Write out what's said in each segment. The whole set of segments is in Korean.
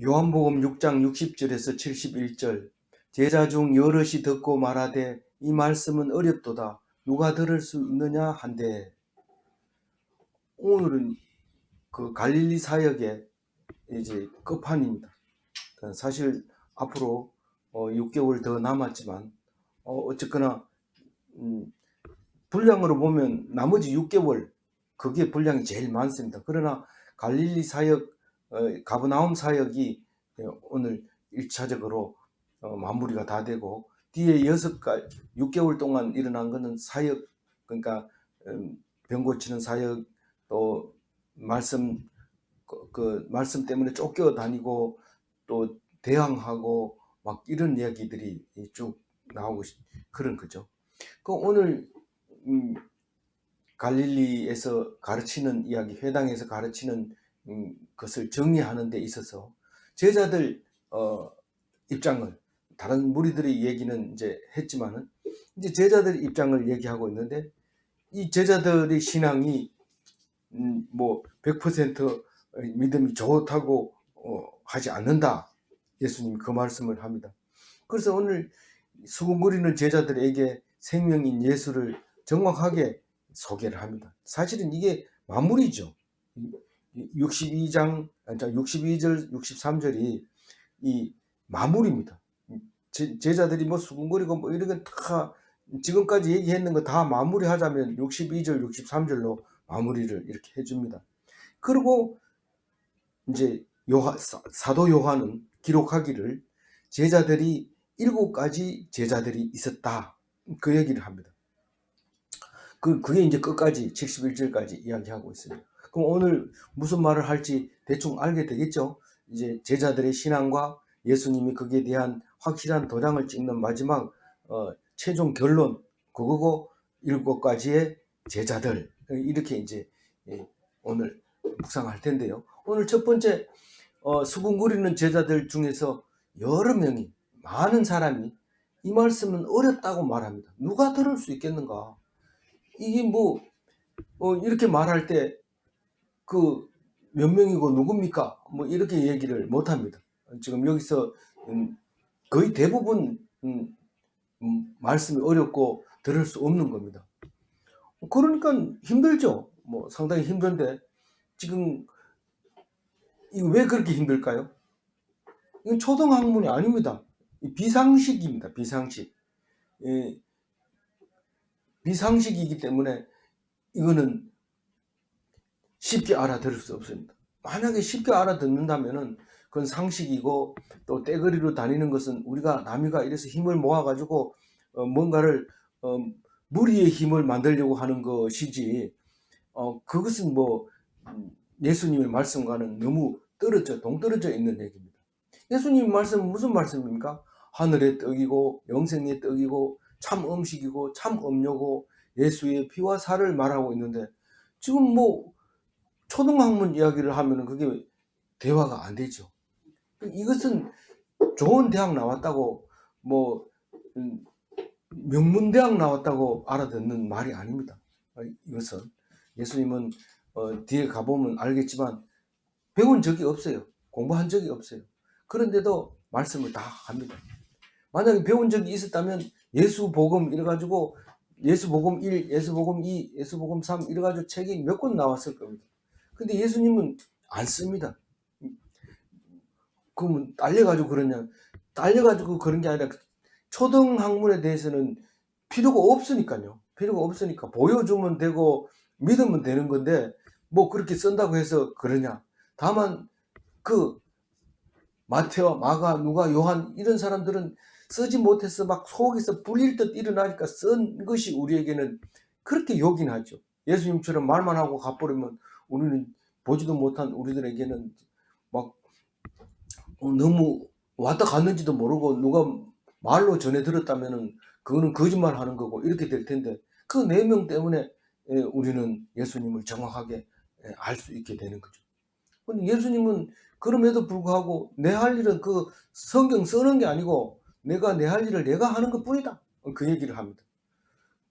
요한복음 6장 60절에서 71절 제자 중 여럿이 듣고 말하되 이 말씀은 어렵도다 누가 들을 수 있느냐 한데, 오늘은 그 갈릴리 사역의 이제 끝판입니다. 사실 앞으로 6개월 더 남았지만 어쨌거나 분량으로 보면 나머지 6개월 그게 분량이 제일 많습니다. 그러나 갈릴리 사역, 가버나움 사역이 오늘 1차적으로 마무리가 다 되고, 뒤에 6개월 동안 일어난 것은 사역, 그러니까 병 고치는 사역, 또 말씀, 말씀 때문에 쫓겨다니고 또 대항하고 막 이런 이야기들이 쭉 나오고 그런 거죠. 오늘 갈릴리에서 가르치는 이야기, 회당에서 가르치는 것을 정리하는 데 있어서 제자들 입장을, 다른 무리들의 얘기는 이제 했지만은 이제 제자들 입장을 얘기하고 있는데, 이 제자들의 신앙이 뭐 100% 믿음이 좋다고 하지 않는다. 예수님이 그 말씀을 합니다. 그래서 오늘 수군거리는 제자들에게 생명인 예수를 정확하게 소개를 합니다. 사실은 이게 마무리죠. 62절, 63절이 이 마무리입니다. 제자들이 뭐 수군거리고 뭐 이런 건 다 지금까지 얘기했는 거 다 마무리하자면 62절, 63절로 마무리를 이렇게 해줍니다. 그리고 이제 사도 요한은 기록하기를 제자들이 7가지 제자들이 있었다, 그 얘기를 합니다. 그게 이제 끝까지 71절까지 이야기하고 있습니다. 그럼 오늘 무슨 말을 할지 대충 알게 되겠죠. 이제 제자들의 신앙과 예수님이 거기에 대한 확실한 도장을 찍는 마지막 최종 결론, 그거고 7가지의 제자들, 이렇게 이제 오늘 묵상할 텐데요. 오늘 첫 번째, 수군거리는 제자들 중에서 여러 명이, 많은 사람이 이 말씀은 어렵다고 말합니다. 누가 들을 수 있겠는가? 이게 뭐 이렇게 말할 때 그 몇 명이고 누굽니까? 뭐 이렇게 얘기를 못 합니다. 지금 여기서 거의 대부분 말씀이 어렵고 들을 수 없는 겁니다. 그러니까 힘들죠. 뭐 상당히 힘든데, 지금 이거 왜 그렇게 힘들까요? 이건 초등학문이 아닙니다. 비상식입니다. 비상식. 비상식이기 때문에 이거는 쉽게 알아들을 수 없습니다. 만약에 쉽게 알아듣는다면은 그건 상식이고, 또 떼거리로 다니는 것은 우리가 남이가 이래서 힘을 모아가지고 뭔가를 무리의 힘을 만들려고 하는 것이지, 그것은 뭐 예수님의 말씀과는 너무 동떨어져 있는 얘기입니다. 예수님의 말씀은 무슨 말씀입니까? 하늘의 떡이고 영생의 떡이고 참 음식이고 참 음료고 예수의 피와 살을 말하고 있는데, 지금 뭐 초등학문 이야기를 하면은 그게 대화가 안 되죠. 이것은 좋은 대학 나왔다고, 뭐 명문대학 나왔다고 알아듣는 말이 아닙니다. 이것은 예수님은 뒤에 가보면 알겠지만 배운 적이 없어요. 공부한 적이 없어요. 그런데도 말씀을 다 합니다. 만약에 배운 적이 있었다면 예수복음 이래가지고 예수복음 1, 예수복음 2, 예수복음 3 이래가지고 책이 몇 권 나왔을 겁니다. 근데 예수님은 안 씁니다. 그러면 딸려가지고 그러냐? 딸려가지고 그런 게 아니라 초등학문에 대해서는 필요가 없으니까요. 필요가 없으니까 보여주면 되고 믿으면 되는 건데, 뭐 그렇게 쓴다고 해서 그러냐? 다만 그 마태와 마가, 누가, 요한 이런 사람들은 쓰지 못해서 막 속에서 불릴 듯 일어나니까 쓴 것이 우리에게는 그렇게 욕이 나죠. 예수님처럼 말만 하고 가버리면 우리는 보지도 못한 우리들에게는 막 너무 왔다 갔는지도 모르고, 누가 말로 전해 들었다면은 그거는 거짓말 하는 거고 이렇게 될 텐데, 그 4명 때문에 우리는 예수님을 정확하게 알 수 있게 되는 거죠. 근데 예수님은 그럼에도 불구하고 내 할 일은 그 성경 쓰는 게 아니고 내가 내 할 일을 내가 하는 것 뿐이다, 그 얘기를 합니다.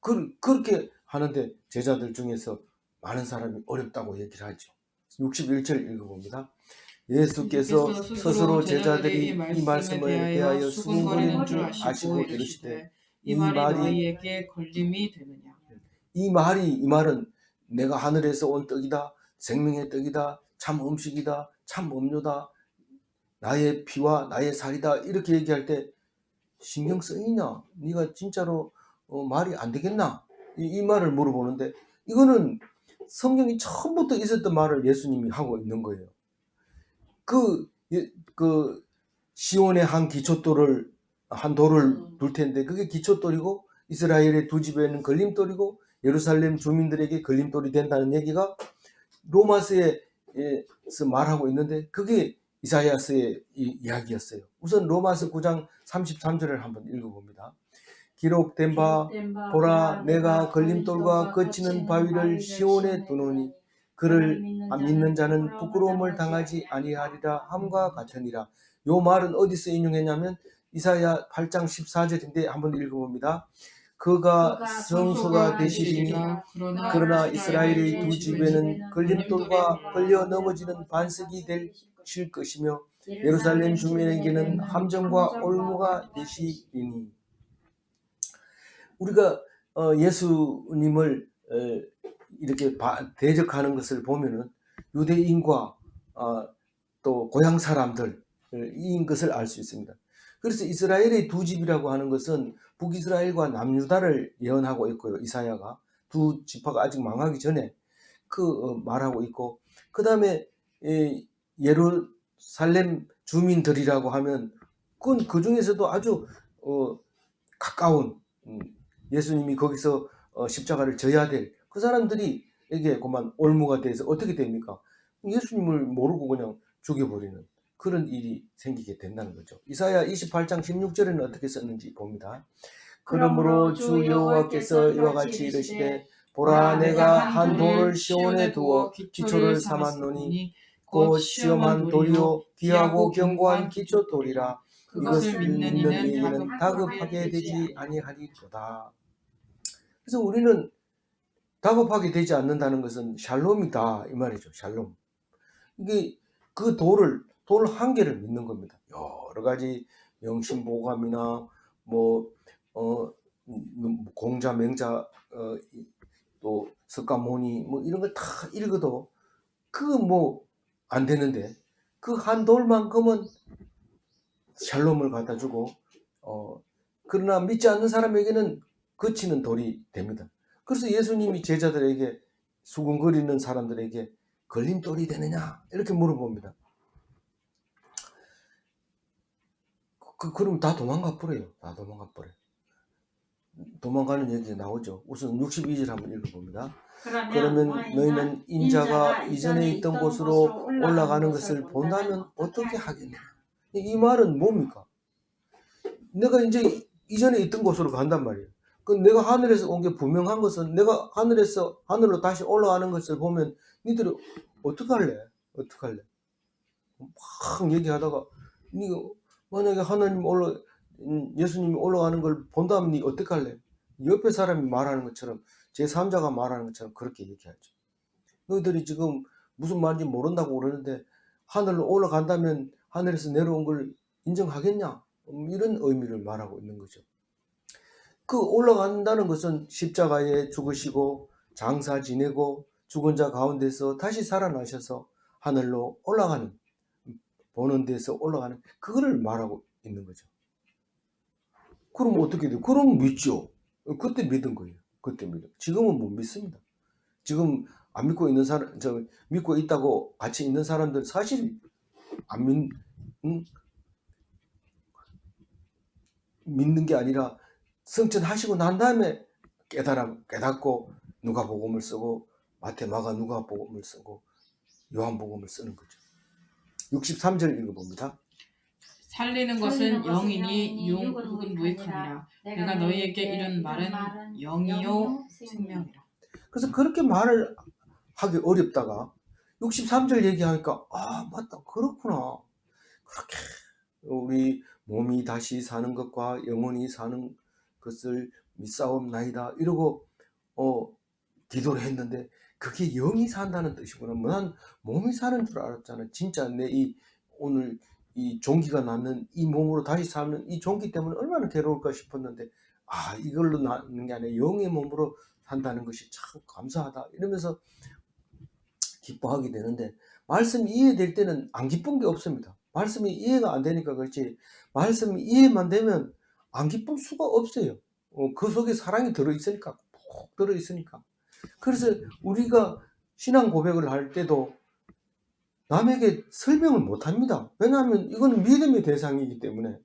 그렇게 하는데 제자들 중에서 많은 사람이 어렵다고 얘기를 하죠. 61절 읽어봅니다. 예수께서 예수께서 스스로 스스로 제자들에게 제자들이 이 이 말씀에 말씀을 대하여 대하여 수군거리는 수군거리는 줄 줄 아시고 아시고 이르시되 이르시되 이 이 말이 말이 너희에게 걸림이 되느냐. 이 말은 내가 하늘에서 온 떡이다, 생명의 떡이다, 참 음식이다, 참 음료다, 나의 피와 나의 살이다 이렇게 얘기할 때 신경 쓰이냐? 네가 진짜로 말이 안 되겠나? 이 말을 물어보는데 이거는 성경이 처음부터 있었던 말을 예수님이 하고 있는 거예요. 그 시온의 한 돌을 둘 텐데 그게 기초돌이고 이스라엘의 두 집에는 걸림돌이고 예루살렘 주민들에게 걸림돌이 된다는 얘기가 로마서에서 말하고 있는데 그게 이사야서의 이야기였어요. 우선 로마서 9장 33절을 한번 읽어봅니다. 기록된 바 보라 내가 걸림돌과 거치는 바위를 시온에 두노니 그를 믿는 자는 부끄러움을 당하지 아니하리라 함과 같으니라. 요 말은 어디서 인용했냐면 이사야 8장 14절인데 한번 읽어봅니다. 그가 성소가 되시리니 그러나 이스라엘의 두 집에는 걸림돌과 걸려 넘어지는 반석이 되실 것이며 예루살렘 주민에게는 함정과 올무가 되시리니. 우리가 예수님을 이렇게 대적하는 것을 보면은 유대인과 또 고향 사람들인 것을 알 수 있습니다. 그래서 이스라엘의 두 집이라고 하는 것은 북이스라엘과 남유다를 예언하고 있고요. 이사야가 두 지파가 아직 망하기 전에 말하고 있고, 그 다음에 예루살렘 주민들이라고 하면 그건 그 중에서도 아주 가까운 예수님이 거기서 십자가를 져야 될 그 사람들이 에게 그만 올무가 돼서 어떻게 됩니까? 예수님을 모르고 그냥 죽여버리는 그런 일이 생기게 된다는 거죠. 이사야 28장 16절에는 어떻게 썼는지 봅니다. 그러므로 주 여호와께서 이와 같이 이르시되 보라 내가 한 돌을 시온에 두어 기초를 삼았노니 곧 시험한 돌이요 귀하고 견고한 기초돌이라 이것을 믿는 이에게는 다급하게 되지 아니하리로다. 그래서 우리는 다급하게 되지 않는다는 것은 샬롬이다 이 말이죠. 샬롬. 이게 그 돌 한 개를 믿는 겁니다. 여러 가지 영신보감이나 뭐 공자 맹자 또 석가모니 뭐 이런 걸 다 읽어도 안 되는데 그 한 돌만큼은 샬롬을 갖다 주고 그러나 믿지 않는 사람에게는 거치는 돌이 됩니다. 그래서 예수님이 제자들에게 수군거리는 사람들에게 걸림돌이 되느냐 이렇게 물어봅니다. 그럼 다 도망가 버려요. 다 도망가 버려요. 도망가는 얘기 나오죠. 우선 62절 한번 읽어봅니다. 그러면 너희는 인자가 이전에 있던 곳으로 올라가는 것을 본다면 어떻게 하겠느냐. 이 말은 뭡니까? 내가 이제 이전에 있던 곳으로 간단 말이에요. 그 내가 하늘에서 온 게 분명한 것은 내가 하늘로 다시 올라가는 것을 보면 니들이 어떡할래? 어떡할래? 막 얘기하다가 니가 만약에 예수님이 올라가는 걸 본다면 니 어떡할래? 옆에 사람이 말하는 것처럼 제3자가 말하는 것처럼 그렇게 얘기하죠. 너희들이 지금 무슨 말인지 모른다고 그러는데 하늘로 올라간다면 하늘에서 내려온 걸 인정하겠냐? 이런 의미를 말하고 있는 거죠. 그 올라간다는 것은 십자가에 죽으시고 장사 지내고 죽은 자 가운데서 다시 살아나셔서 하늘로 올라가는 보는 데서 올라가는 그거를 말하고 있는 거죠. 그럼 어떻게 돼요? 그럼 믿죠. 그때 믿은 거예요. 그때 믿어. 지금은 못 믿습니다. 지금 안 믿고 있는 사람, 믿고 있다고 같이 있는 사람들 사실 믿는 게 아니라 성천하시고 난 다음에 깨닫고 누가복음을 쓰고 마태, 마가, 누가복음을 쓰고 요한복음을 쓰는 거죠. 63절 읽어봅니다. 살리는 것은 영이니 육은 무익하니라. 내가 너희에게 이른 말은 영이요 생명이라. 그래서 그렇게 말을 하기 어렵다가 63절 얘기하니까 맞다 그렇구나. 그렇게 우리 몸이 다시 사는 것과 영혼이 사는 것을 믿사옵나이다 이러고 기도를 했는데 그게 영이 산다는 뜻이구나. 난 몸이 사는 줄 알았잖아. 진짜 내 오늘 이 종기가 낳는 이 몸으로 다시 사는 이 종기 때문에 얼마나 괴로울까 싶었는데, 이걸로 낳는 게 아니라 영의 몸으로 산다는 것이 참 감사하다 이러면서 기뻐하게 되는데, 말씀이 이해될 때는 안 기쁜 게 없습니다. 말씀이 이해가 안 되니까 그렇지, 말씀이 이해만 되면 안 기쁠 수가 없어요. 그 속에 사랑이 들어있으니까, 푹 들어있으니까. 그래서 우리가 신앙 고백을 할 때도 남에게 설명을 못 합니다. 왜냐하면 이거는 믿음의 대상이기 때문에.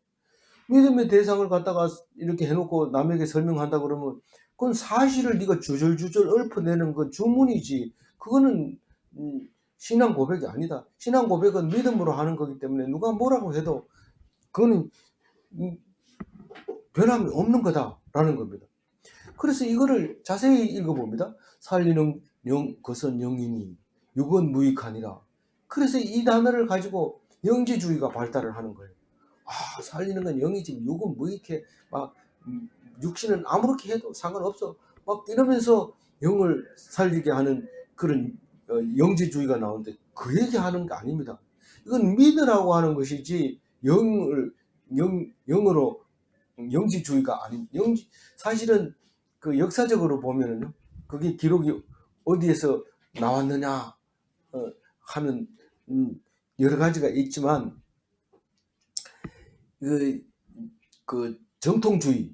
믿음의 대상을 갖다가 이렇게 해놓고 남에게 설명한다 그러면 그건 사실을 네가 주절주절 읊어내는 건 주문이지, 그거는 신앙 고백이 아니다. 신앙 고백은 믿음으로 하는 거기 때문에 누가 뭐라고 해도 그거는 변함이 없는 거다라는 겁니다. 그래서 이거를 자세히 읽어봅니다. 살리는 것은 영이니 육은 무익하니라. 그래서 이 단어를 가지고 영지주의가 발달을 하는 거예요. 살리는 건 영이지 육은 무익해. 육신은 아무렇게 해도 상관없어. 막 이러면서 영을 살리게 하는 그런 영지주의가 나오는데, 그 얘기하는 게 아닙니다. 이건 믿으라고 하는 것이지 영으로 영지주의가 아닌. 사실은 그 역사적으로 보면은요, 그게 기록이 어디에서 나왔느냐 하는 여러 가지가 있지만, 그 정통주의,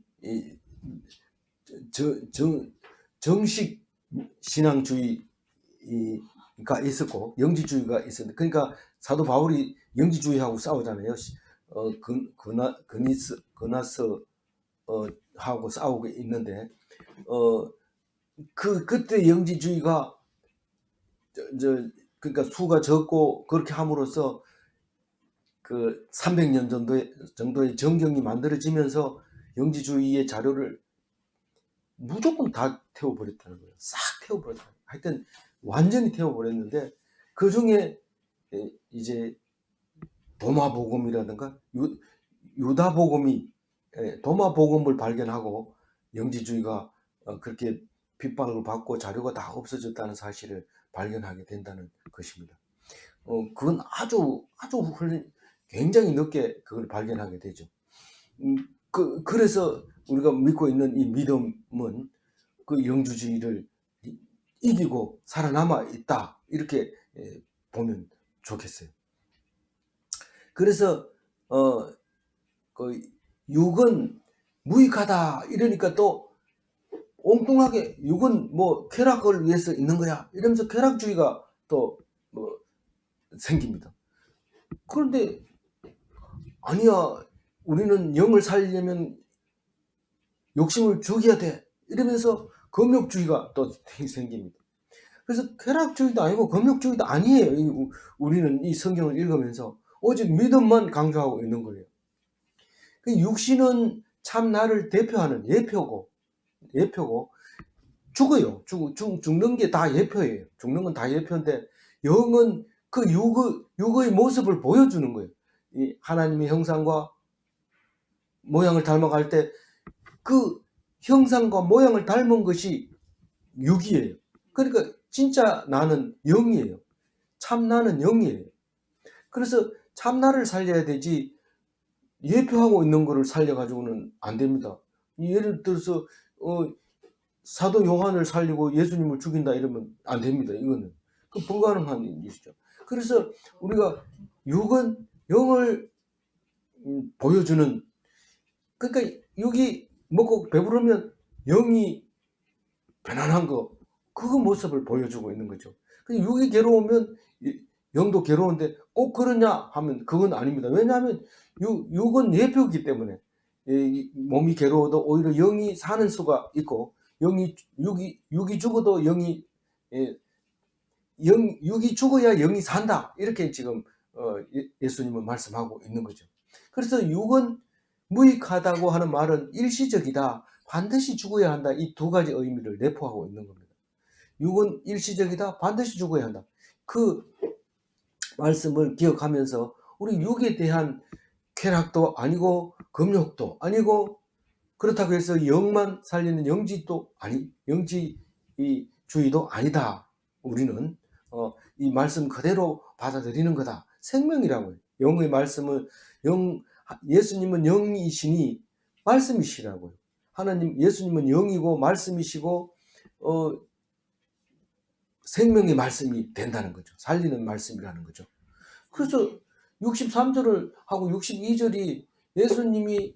정식 신앙주의가 있었고 영지주의가 있었는데, 그러니까 사도 바울이 영지주의하고 싸우잖아요. 그나스 하고 싸우고 있는데, 그때 영지주의가 그러니까 수가 적고 그렇게 함으로써 그 300년 정도의 정경이 만들어지면서 영지주의의 자료를 무조건 다 태워버렸다는 거예요. 싹 태워버렸다. 하여튼 완전히 태워버렸는데, 그 중에 이제 도마복음이라든가 유다복음이, 도마복음을 발견하고 영지주의가 그렇게 핍박을 받고 자료가 다 없어졌다는 사실을 발견하게 된다는 것입니다. 그건 아주 굉장히 늦게 그걸 발견하게 되죠. 그래서 우리가 믿고 있는 이 믿음은 그 영주주의를 이기고 살아남아 있다, 이렇게 보면 좋겠어요. 그래서 그 육은 무익하다 이러니까 또 엉뚱하게 육은 뭐 쾌락을 위해서 있는 거야 이러면서 쾌락주의가 또 생깁니다. 그런데 아니야, 우리는 영을 살리려면 욕심을 죽여야 돼 이러면서 금욕주의가 또 생깁니다. 그래서 쾌락주의도 아니고 금욕주의도 아니에요. 우리는 이 성경을 읽으면서 오직 믿음만 강조하고 있는 거예요. 육신은 참 나를 대표하는 예표고 죽어요. 죽는 게 다 예표예요. 죽는 건 다 예표인데, 영은 그 육의 모습을 보여주는 거예요. 이 하나님의 형상과 모양을 닮아갈 때 그 형상과 모양을 닮은 것이 육이에요. 그러니까 진짜 나는 영이에요. 참 나는 영이에요. 그래서 참 나를 살려야 되지 예표하고 있는 거를 살려가지고는 안 됩니다. 예를 들어서 사도 요한을 살리고 예수님을 죽인다 이러면 안 됩니다. 이거는 불가능한 일이죠. 그래서 우리가 육은 영을 보여주는, 그러니까 육이 먹고 배부르면 영이 편안한 거, 그 모습을 보여주고 있는 거죠. 육이 괴로우면 영도 괴로운데 꼭 그러냐 하면 그건 아닙니다. 왜냐하면 육은 예표이기 때문에 몸이 괴로워도 오히려 영이 사는 수가 있고, 육이 죽어도 육이 죽어야 영이 산다, 이렇게 지금 예수님은 말씀하고 있는 거죠. 그래서 육은 무익하다고 하는 말은 일시적이다, 반드시 죽어야 한다, 이 두 가지 의미를 내포하고 있는 겁니다. 육은 일시적이다, 반드시 죽어야 한다. 그 말씀을 기억하면서 우리 육에 대한 쾌락도 아니고 금욕도 아니고, 그렇다고 해서 영만 살리는 영지주의도 아니다, 우리는 이 말씀 그대로 받아들이는 거다. 생명이라고요. 영의 말씀은 예수님은 영이시니 말씀이시라고요. 예수님은 영이고 말씀이시고 생명의 말씀이 된다는 거죠. 살리는 말씀이라는 거죠. 그래서 63절을 하고 62절이 예수님이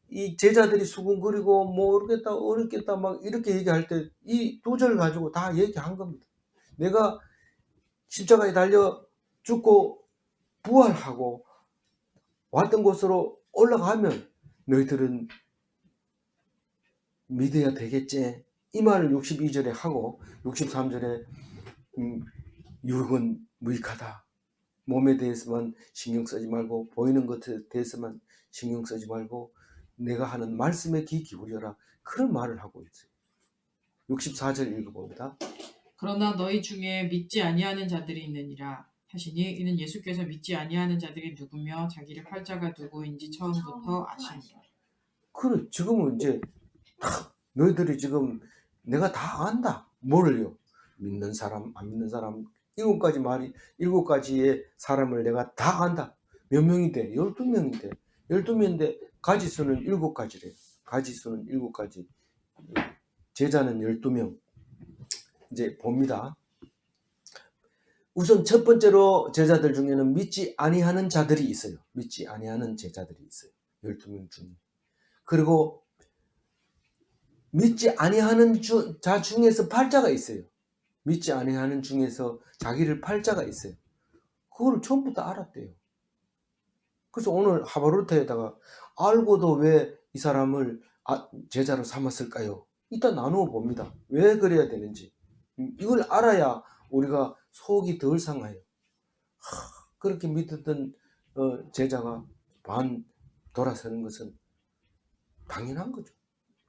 이 제자들이 수군거리고 모르겠다 어렵겠다 막 이렇게 얘기할 때 이 두 절 가지고 다 얘기한 겁니다. 내가 십자가에 달려 죽고 부활하고 왔던 곳으로 올라가면 너희들은 믿어야 되겠지. 이 말을 62절에 하고 63절에 육은 무익하다. 몸에 대해서만 신경 쓰지 말고 보이는 것에 대해서만 신경 쓰지 말고 내가 하는 말씀에 귀 기울여라. 그런 말을 하고 있어요. 64절 읽어봅니다. 그러나 너희 중에 믿지 아니하는 자들이 있느니라 하시니 이는 예수께서 믿지 아니하는 자들이 누구며 자기를 팔자가 누구인지 처음부터 아시니라. 그래, 지금은 이제 너희들이 지금 내가 다 안다. 뭐를요? 믿는 사람, 안 믿는 사람, 7가지의 사람을 내가 다 안다. 몇 명인데? 12명인데. 12명인데 가지수는 7가지래요. 가지수는 7가지. 제자는 12명. 이제 봅니다. 우선 첫 번째로 제자들 중에는 믿지 아니하는 자들이 있어요. 믿지 아니하는 제자들이 있어요. 12명 중에. 그리고 믿지 아니하는 자 중에서 팔자가 있어요. 믿지 아니하는 중에서 자기를 팔자가 있어요. 그걸 처음부터 알았대요. 그래서 오늘 하바루트에다가 알고도 왜 이 사람을 제자로 삼았을까요? 일단 나누어 봅니다. 왜 그래야 되는지. 이걸 알아야 우리가 속이 덜 상해요. 그렇게 믿었던 제자가 반 돌아서는 것은 당연한 거죠.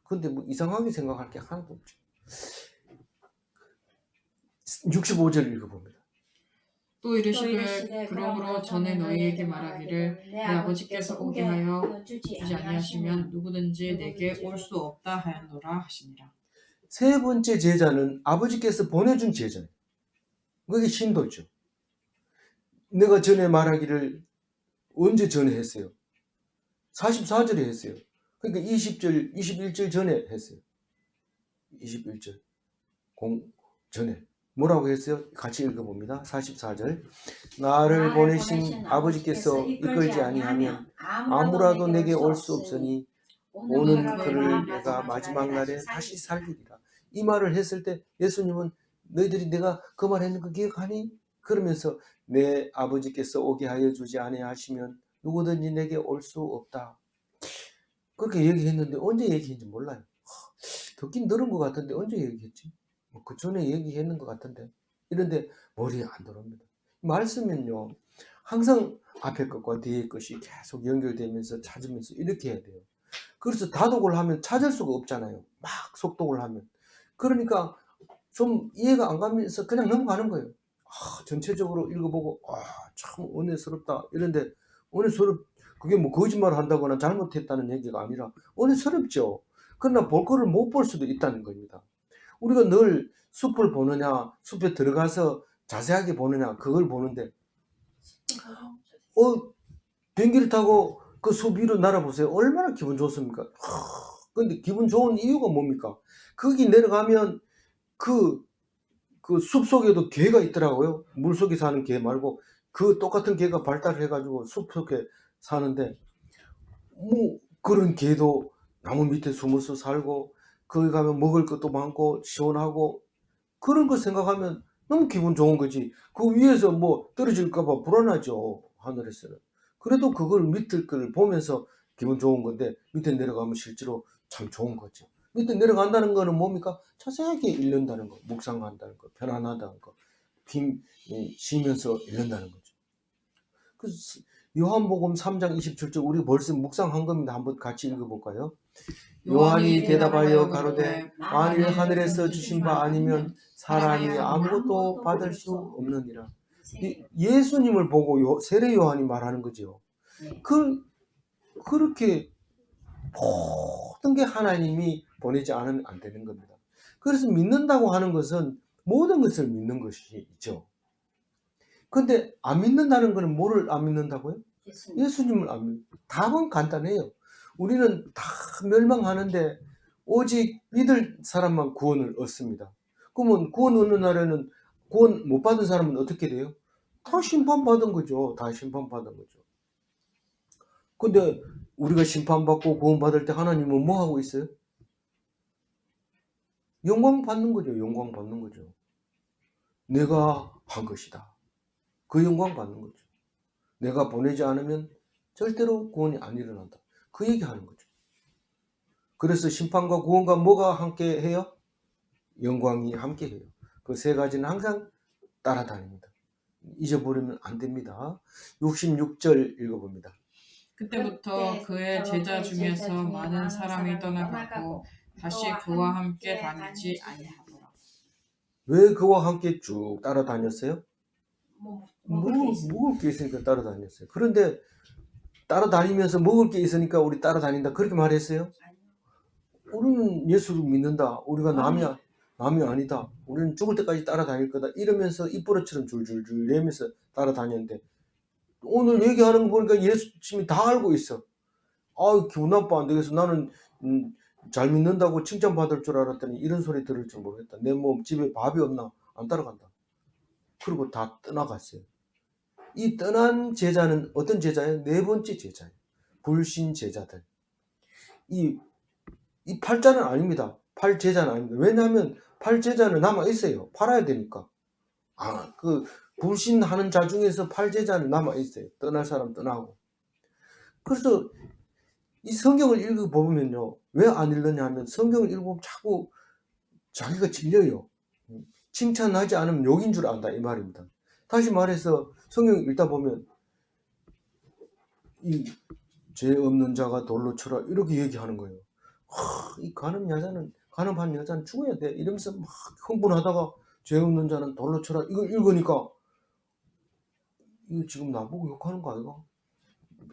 근데 뭐 이상하게 생각할 게 하나도 없죠. 65절 읽어봅니다. 또 이르시되 그러므로 전에 너희에게 말하기를 내 아버지께서 오게 하여 주지 아니하시면 누구든지 내게 올 수 없다 하였노라 하시니라. 세 번째 제자는 아버지께서 보내준 제자예요. 그게 신도죠. 내가 전에 말하기를 언제 전에 했어요? 44절에 했어요. 그러니까 20절, 21절 전에 했어요. 21절 전에 뭐라고 했어요? 같이 읽어봅니다. 44절. 나를 보내신 아버지께서 이끌지 아니하면 아무라도 내게 올 수 없으니 오는 그를 내가 마지막 날에 다시 살리리라. 이 말을 했을 때 예수님은 너희들이 내가 그 말 했는 거 기억하니? 그러면서 내 아버지께서 오게 하여 주지 아니하시면 누구든지 내게 올 수 없다. 그렇게 얘기했는데 언제 얘기했는지 몰라요. 듣긴 들은 것 같은데 언제 얘기했지? 그 전에 얘기했는 것 같은데 이런데 머리에 안 들어옵니다. 말씀은요 항상 앞에 것과 뒤에 것이 계속 연결되면서 찾으면서 이렇게 해야 돼요. 그래서 다독을 하면 찾을 수가 없잖아요. 막 속독을 하면. 그러니까 좀 이해가 안 가면서 그냥 넘어가는 거예요. 전체적으로 읽어보고 참 은혜스럽다 이런데 그게 뭐 거짓말을 한다거나 잘못했다는 얘기가 아니라 은혜스럽죠. 그러나 볼 거를 못 볼 수도 있다는 겁니다. 우리가 늘 숲을 보느냐 숲에 들어가서 자세하게 보느냐 그걸 보는데 비행기를 타고 그 숲 위로 날아보세요. 얼마나 기분 좋습니까? 근데 기분 좋은 이유가 뭡니까? 거기 내려가면 그 숲속에도 개가 있더라고요. 물속에 사는 개 말고 그 똑같은 개가 발달을 해가지고 숲속에 사는데 뭐 그런 개도 나무 밑에 숨어서 살고 거기 가면 먹을 것도 많고 시원하고 그런 거 생각하면 너무 기분 좋은 거지. 그 위에서 뭐 떨어질까 봐 불안하죠. 하늘에서는. 그래도 그걸 밑에 걸 보면서 기분 좋은 건데 밑에 내려가면 실제로 참 좋은 거죠. 밑에 내려간다는 거는 뭡니까? 자세하게 읽는다는 거, 묵상한다는 거, 편안하다는 거, 쉬면서 읽는다는 거죠. 그래서 요한복음 3장 27절 우리 벌써 묵상한 겁니다. 한번 같이 읽어볼까요? 요한이 대답하여 가로되 만일 하늘에서 주신 바 아니면 사람이 아무것도 받을 수 없느니라. 예수님을 보고 세례 요한이 말하는 거죠. 그렇게 모든 게 하나님이 보내지 않으면 안 되는 겁니다. 그래서 믿는다고 하는 것은 모든 것을 믿는 것이죠. 근데 안 믿는다는 것은 뭐를 안 믿는다고요? 예수님을 안 믿는. 답은 간단해요. 우리는 다 멸망하는데 오직 믿을 사람만 구원을 얻습니다. 그러면 구원 얻는 날에는 구원 못 받은 사람은 어떻게 돼요? 다 심판받은 거죠. 다 심판받은 거죠. 근데 우리가 심판받고 구원받을 때 하나님은 뭐 하고 있어요? 영광 받는 거죠. 영광 받는 거죠. 내가 한 것이다. 그 영광 받는 거죠. 내가 보내지 않으면 절대로 구원이 안 일어난다. 그 얘기하는 거죠. 그래서 심판과 구원과 뭐가 함께 해요? 영광이 함께 해요. 그 세 가지는 항상 따라다닙니다. 잊어버리면 안 됩니다. 66절 읽어봅니다. 그때부터 그의 제자 중에서 많은 사람이 떠나가고 다시 그와 함께 다니지 아니하더라. 왜 그와 함께 쭉 따라다녔어요? 먹을 게 먹을 게 있으니까 따라다녔어요. 그런데 따라다니면서 먹을 게 있으니까 우리 따라다닌다 그렇게 말했어요? 우리는 예수를 믿는다. 우리가 남이 아니다. 우리는 죽을 때까지 따라다닐 거다. 이러면서 입버릇처럼 줄줄줄 내면서 따라다녔는데 오늘 얘기하는 거 보니까 예수님이 다 알고 있어. 아, 기분 나빠 안 되겠어. 나는 잘 믿는다고 칭찬받을 줄 알았더니 이런 소리 들을 줄 모르겠다. 내 몸 집에 밥이 없나? 안 따라간다. 그리고 다 떠나갔어요. 이 떠난 제자는 어떤 제자예요? 네 번째 제자예요. 불신 제자들. 이 팔자는 아닙니다. 팔제자는 아닙니다. 왜냐하면 팔제자는 남아있어요. 팔아야 되니까. 그 불신하는 자 중에서 팔제자는 남아있어요. 떠날 사람 떠나고. 그래서 이 성경을 읽어보면요. 왜 안 읽느냐 하면 성경을 읽어보면 자꾸 자기가 질려요. 칭찬하지 않으면 욕인 줄 안다 이 말입니다. 다시 말해서 성경을 읽다 보면 이 죄 없는 자가 돌로 쳐라 이렇게 얘기하는 거예요. 이 간음한 여자는 죽어야 돼 이러면서 막 흥분하다가 죄 없는 자는 돌로 쳐라 이걸 읽으니까 이거 지금 나보고 욕하는 거 아이가?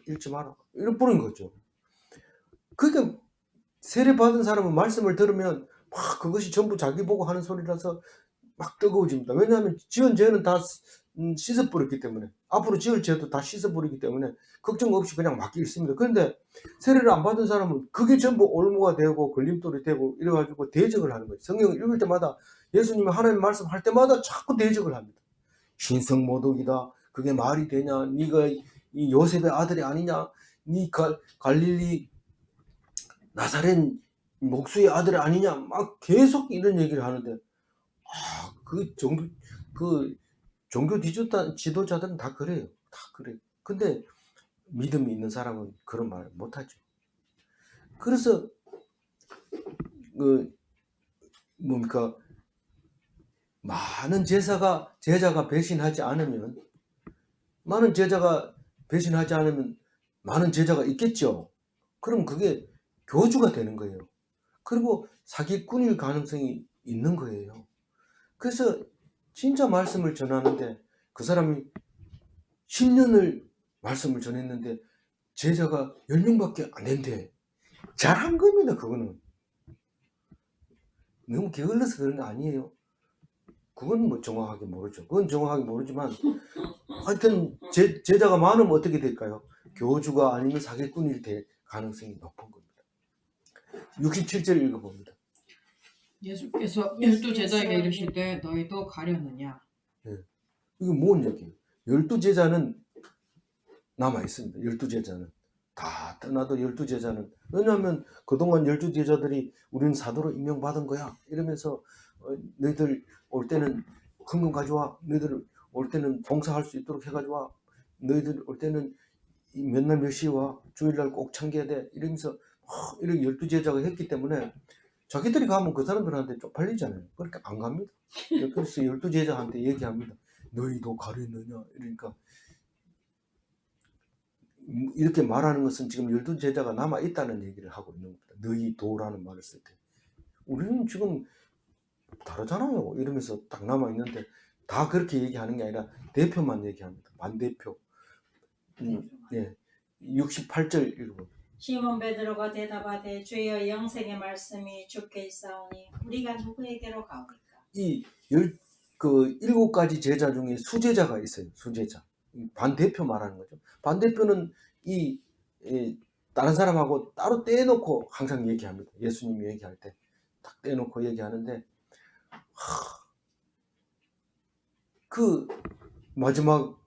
읽지 마라 이래 버린 거죠. 그러니까 세례 받은 사람은 말씀을 들으면 막 그것이 전부 자기 보고 하는 소리라서 막 뜨거워집니다. 왜냐하면 지은 죄는 다 씻어버렸기 때문에 앞으로 지을 죄도 다 씻어버리기 때문에 걱정 없이 그냥 맡기 있습니다. 그런데 세례를 안 받은 사람은 그게 전부 올무가 되고 걸림돌이 되고 이래가지고 대적을 하는 거예요. 성경을 읽을 때마다 예수님이 하나님 말씀할 때마다 자꾸 대적을 합니다. 신성모독이다. 그게 말이 되냐? 네가 이 요셉의 아들이 아니냐? 네 갈릴리 나사렛 목수의 아들이 아니냐? 막 계속 이런 얘기를 하는데 그 종교 지도자들은 다 그래요. 다 그래요. 근데 믿음이 있는 사람은 그런 말 못하죠. 그래서 뭡니까 많은 제자가 배신하지 않으면 많은 제자가 있겠죠. 그럼 그게 교주가 되는 거예요. 그리고 사기꾼일 가능성이 있는 거예요. 그래서 진짜 말씀을 전하는데 그 사람이 10년을 말씀을 전했는데 제자가 10명밖에 안 된대. 잘한 겁니다. 그거는. 너무 게을러서 그런 거 아니에요. 그건 뭐 정확하게 모르죠. 그건 정확하게 모르지만 하여튼 제자가 많으면 어떻게 될까요? 교주가 아니면 사기꾼이 될 가능성이 높은 겁니다. 67절 읽어봅니다. 예수께서 12제자에게 이르시되 너희도 가려느냐? 이거 뭔 얘기예요? 12제자는 남아있습니다. 12제자는. 다 떠나도 12제자는. 왜냐하면 그동안 12제자들이 우리는 사도로 임명받은 거야. 이러면서 너희들 올 때는 헌금 가져와. 너희들 올 때는 봉사할 수 있도록 해가지고 너희들 올 때는 몇 날 몇 시에 와. 주일날 꼭 챙겨야 돼. 이러면서 이렇게 12제자가 했기 때문에 자기들이 가면 그 사람들한테 쪽팔리잖아요. 그러니까 안 갑니다. 그래서 12제자한테 얘기합니다. 너희도 가려느냐? 이러니까 이렇게 말하는 것은 지금 12제자가 남아있다는 얘기를 하고 있는 겁니다. 너희도라는 말을 쓸 때. 우리는 지금 다르잖아요. 이러면서 딱 남아있는데 다 그렇게 얘기하는 게 아니라 대표만 얘기합니다. 반대표. 68절 읽어봅니다. 시몬 베드로가 대답하되 주여 영생의 말씀이 주께 있사오니 우리가 누구에게로 가오리까? 이 그 7가지 제자 중에 수제자가 있어요. 수제자. 반대표 말하는 거죠. 반대표는 이 다른 사람하고 따로 떼놓고 항상 얘기합니다. 예수님이 얘기할 때 딱 떼놓고 얘기하는데, 그 마지막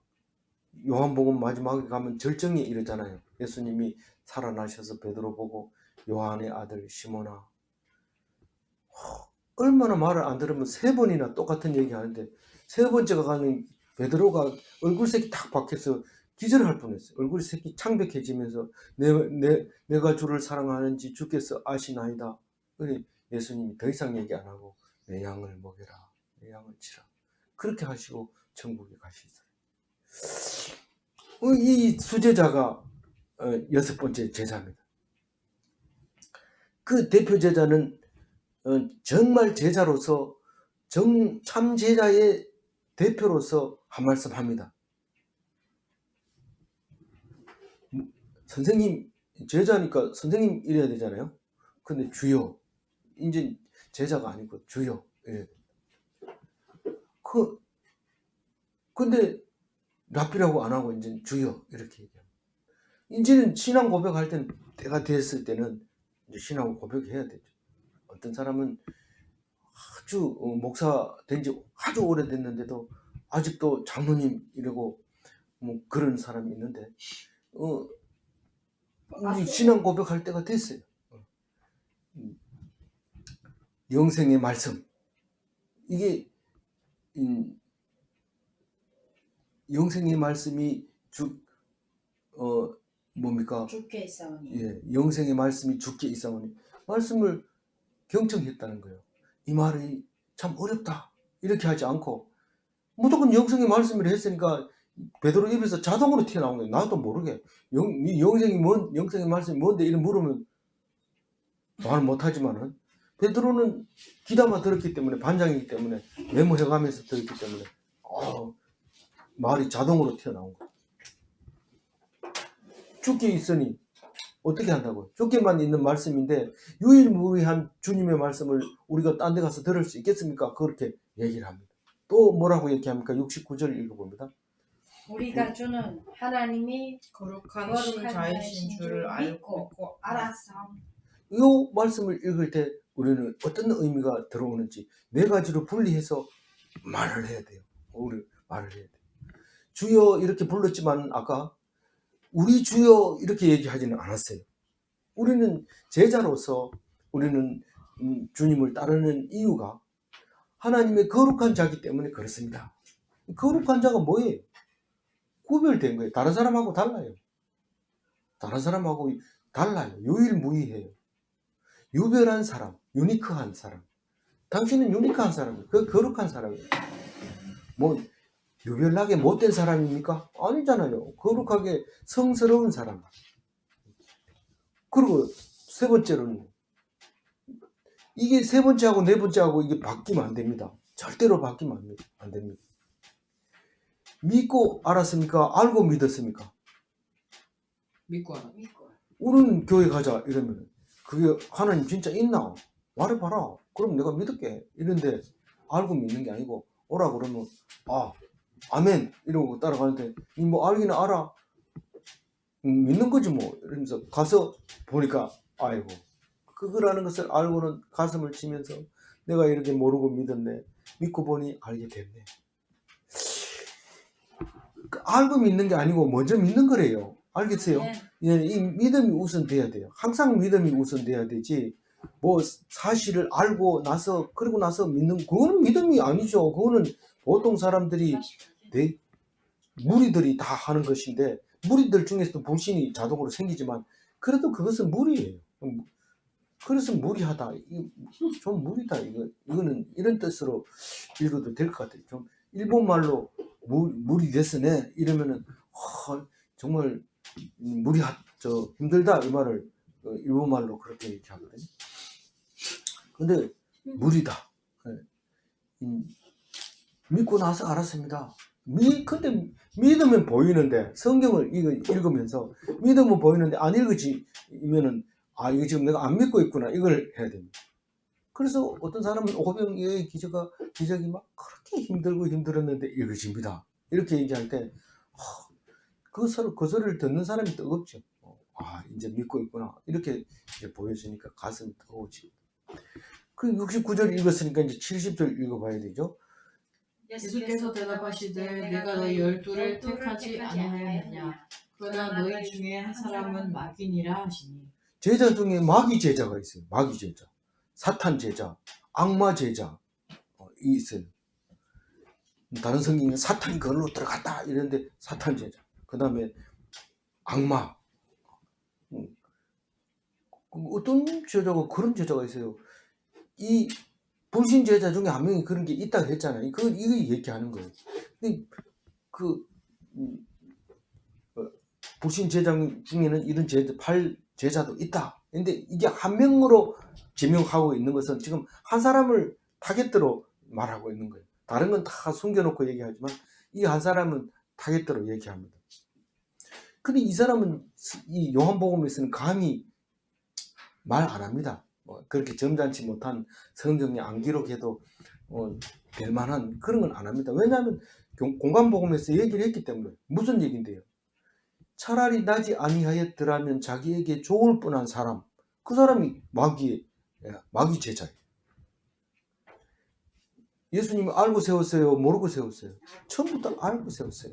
요한복음 마지막에 가면 절정에 이르잖아요. 예수님이 살아나셔서 베드로 보고 요한의 아들 시몬아, 얼마나 말을 안 들으면 3번이나 똑같은 얘기 하는데, 3번째가 가는 베드로가 얼굴색이 탁 박혀서 기절할 뻔했어요. 얼굴이 색이 창백해지면서 내가 주를 사랑하는지 주께서 아시나이다. 그래 예수님이 더 이상 얘기 안 하고 내 양을 먹여라, 내 양을 치라, 그렇게 하시고 천국에 가시어요. 이 수제자가 6번째 제자입니다. 그 대표 제자는 정말 제자로서 참 제자의 대표로서 한 말씀 합니다. 선생님, 제자니까 선생님 이래야 되잖아요. 근데 주여, 이제 제자가 아니고 주여 이래야 됩니다. 근데 랍비라고 안 하고 이제 주여 이렇게 얘기합니다. 이제는 신앙 고백할 때는 때가 됐을 때는 이제 신앙 고백해야 되죠. 어떤 사람은 아주 목사 된 지 아주 오래됐는데도 아직도 장로님 이러고 뭐 그런 사람이 있는데 이제 신앙 고백할 때가 됐어요. 영생의 말씀, 이게 영생의 말씀이 뭡니까? 죽게 있사오니. 예, 영생의 말씀이 죽게 있사오니, 말씀을 경청했다는 거예요. 이 말이 참 어렵다 이렇게 하지 않고 무조건 영생의 말씀을 했으니까 베드로 입에서 자동으로 튀어나온 거예요. 나도 모르게 영생의 말씀이 뭔데 이런 물으면 말 못하지만은, 베드로는 귀담아 들었기 때문에, 반장이기 때문에 메모해가면서 들었기 때문에 말이 자동으로 튀어나온 거예요. 죽게 있으니 어떻게 한다고요? 죽게만 있는 말씀인데 유일무이한 주님의 말씀을 우리가 딴 데 가서 들을 수 있겠습니까? 그렇게 얘기를 합니다. 또 뭐라고 얘기합니까? 69절 읽어봅니다. 우리가 주는 하나님이 거룩한 신자이신 줄을 알고 알았어. 이 말씀을 읽을 때 우리는 어떤 의미가 들어오는지 4가지로 분리해서 말을 해야 돼요. 우리 말을 해야 돼요. 주여 이렇게 불렀지만 아까 우리 주여 이렇게 얘기하지는 않았어요. 우리는 제자로서 우리는 주님을 따르는 이유가 하나님의 거룩한 자기 때문에 그렇습니다. 거룩한 자가 뭐예요? 구별된 거예요. 다른 사람하고 달라요. 다른 사람하고 달라요. 유일무이해요. 유별한 사람, 유니크한 사람. 당신은 유니크한 사람이에요. 그 거룩한 사람이에요. 뭐 유별나게 못된 사람입니까? 아니잖아요. 거룩하게 성스러운 사람. 그리고 3번째로는 이게 3번째하고 4번째하고 이게 바뀌면 안 됩니다. 절대로 바뀌면 안 됩니다. 믿고 알았습니까? 알고 믿었습니까? 믿고 알아. 우리는 교회 가자 이러면 그게 하나님 진짜 있나? 말해봐라. 그럼 내가 믿을게. 이런데 알고 믿는 게 아니고 오라 그러면 아멘 이러고 따라가는데 니 뭐 알기는 알아? 믿는 거지 뭐. 이러면서 가서 보니까 아이고 그거라는 것을 알고는 가슴을 치면서 내가 이렇게 모르고 믿었네. 믿고 보니 알게 됐네. 알고 믿는 게 아니고 먼저 믿는 거래요. 알겠어요? 네. 예, 이 믿음이 우선돼야 돼요. 항상 믿음이 우선돼야 되지. 뭐 사실을 알고 나서 그러고 나서 믿는 그거는 믿음이 아니죠. 그거는 보통 사람들이 무리들이 다 하는 것인데 무리들 중에서도 불신이 자동으로 생기지만 그래도 그것은 무리예요. 그래서 무리하다. 좀 무리다. 이거는 이런 뜻으로 읽어도 될 것 같아요. 좀 일본말로 무리됐으네 이러면은 정말 힘들다 이 말을 일본말로 그렇게 얘기하거든요. 근데 무리다. 믿고 나서 알았습니다. 근데 믿으면 보이는데 성경을 읽으면서 믿으면 보이는데 안 읽어지면은 이거 지금 내가 안 믿고 있구나 이걸 해야 됩니다. 그래서 어떤 사람은 오병이어의 기적이 막 그렇게 힘들고 힘들었는데 이루어집니다. 이렇게 얘기할 때 그 소리를 듣는 사람이 뜨겁죠. 이제 믿고 있구나. 이렇게 이제 보여지니까 가슴이 뜨거워지고. 그 69절 읽었으니까 이제 70절 읽어봐야 되죠. 예수께서 대답하시되 내가 너희 열두를 택하지 아니하였느냐 그러나 너희 중에 한 사람은 마귀니라 하시니. 제자 중에 마귀 제자가 있어요. 마귀 제자, 사탄 제자, 악마 제자 있어요. 다른 성경에는 사탄이 그걸로 들어갔다 이런데 사탄 제자. 그 다음에 악마. 어떤 제자가 그런 제자가 있어요. 이 불신 제자 중에 한 명이 그런 게 있다고 했잖아요. 이거 얘기하는 거예요. 근데 불신 제자 중에는 이런 제자도 있다. 근데 이게 한 명으로 지명하고 있는 것은 지금 한 사람을 타겟으로 말하고 있는 거예요. 다른 건 다 숨겨놓고 얘기하지만 이 한 사람은 타겟으로 얘기합니다. 근데 이 사람은 이 요한복음에서는 감히 말 안 합니다. 그렇게 점잖지 못한 성경에 안 기록해도 될 만한 그런 건 안 합니다. 왜냐하면 공간복음에서 얘기를 했기 때문에. 무슨 얘기인데요? 차라리 나지 아니하였더라면 자기에게 좋을 뻔한 사람, 그 사람이 마귀 제자예요. 예수님이 알고 세웠어요? 모르고 세웠어요? 처음부터 알고 세웠어요.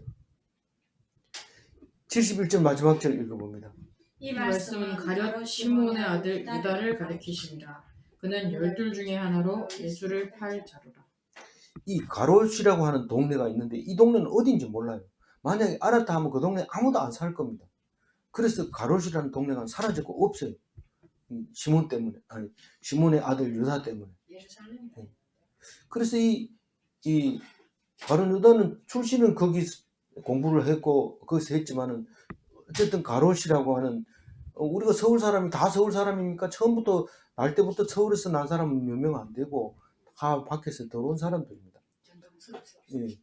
71절 마지막 절 읽어봅니다. 이 말씀은 가룟 시몬의 아들 유다를 가리키시니라. 그는 열둘 중에 하나로 예수를 팔 자루라. 이 가롯이라고 하는 동네가 있는데 이 동네는 어딘지 몰라요. 만약에 알았다 하면 그 동네 아무도 안 살 겁니다. 그래서 가롯이라는 동네가 사라지고 없어요. 시몬 때문에, 아니 시몬의 아들 유다 때문에. 그래서 이 가롯 유다는 출신은 거기 공부를 했고 거기서 했지만은 어쨌든 가롯이라고 하는 우리가 서울 사람이 다 서울 사람이니까 처음부터 날 때부터 서울에서 난 사람은 몇 명 안 되고 다 밖에서 들어온 사람들입니다. 예.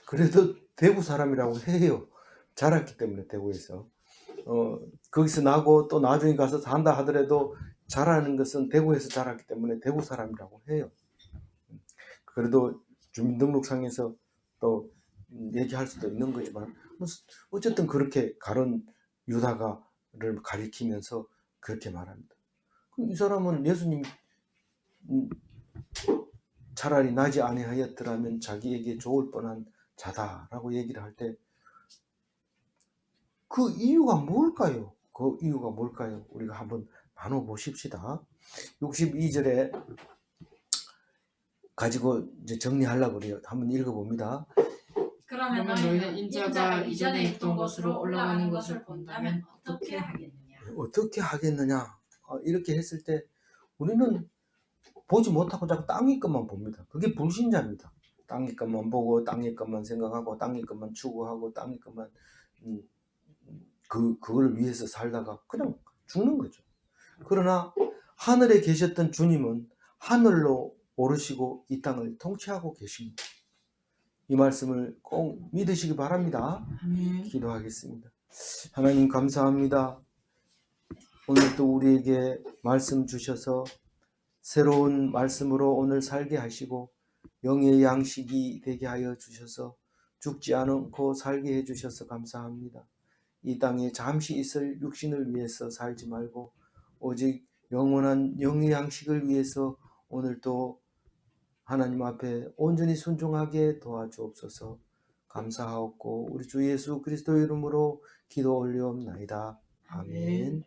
그래도 대구 사람이라고 해요. 자랐기 때문에 대구에서 거기서 나고 또 나중에 가서 산다 하더라도 자라는 것은 대구에서 자랐기 때문에 대구 사람이라고 해요. 그래도 주민등록상에서 또 얘기할 수도 있는 거지만 어쨌든 그렇게 가론 유다가를 가리키면서 그렇게 말합니다. 이 사람은 예수님 차라리 나지 아니하였더라면 자기에게 좋을 뻔한 자다라고 얘기를 할 때 그 이유가 뭘까요? 그 이유가 뭘까요? 우리가 한번 나눠 보십시다. 62절에 가지고 이제 정리하려고 그래요. 한번 읽어봅니다. 그러면 너희는 인자가 이전에 있던 곳으로 올라가는 것을 본다면 어떻게 하겠느냐? 어떻게 하겠느냐? 이렇게 했을 때 우리는 보지 못하고 자꾸 땅의 것만 봅니다. 그게 불신자입니다. 땅의 것만 보고 땅의 것만 생각하고 땅의 것만 추구하고 땅의 것만 그걸 위해서 살다가 그냥 죽는 거죠. 그러나 하늘에 계셨던 주님은 하늘로 오르시고 이 땅을 통치하고 계십니다. 이 말씀을 꼭 믿으시기 바랍니다. 기도하겠습니다. 하나님 감사합니다. 오늘 또 우리에게 말씀 주셔서 새로운 말씀으로 오늘 살게 하시고 영의 양식이 되게 하여 주셔서 죽지 않고 살게 해주셔서 감사합니다. 이 땅에 잠시 있을 육신을 위해서 살지 말고 오직 영원한 영의 양식을 위해서 오늘도 하나님 앞에 온전히 순종하게 도와주옵소서. 감사하옵고 우리 주 예수 그리스도 이름으로 기도 올리옵나이다. 아멘.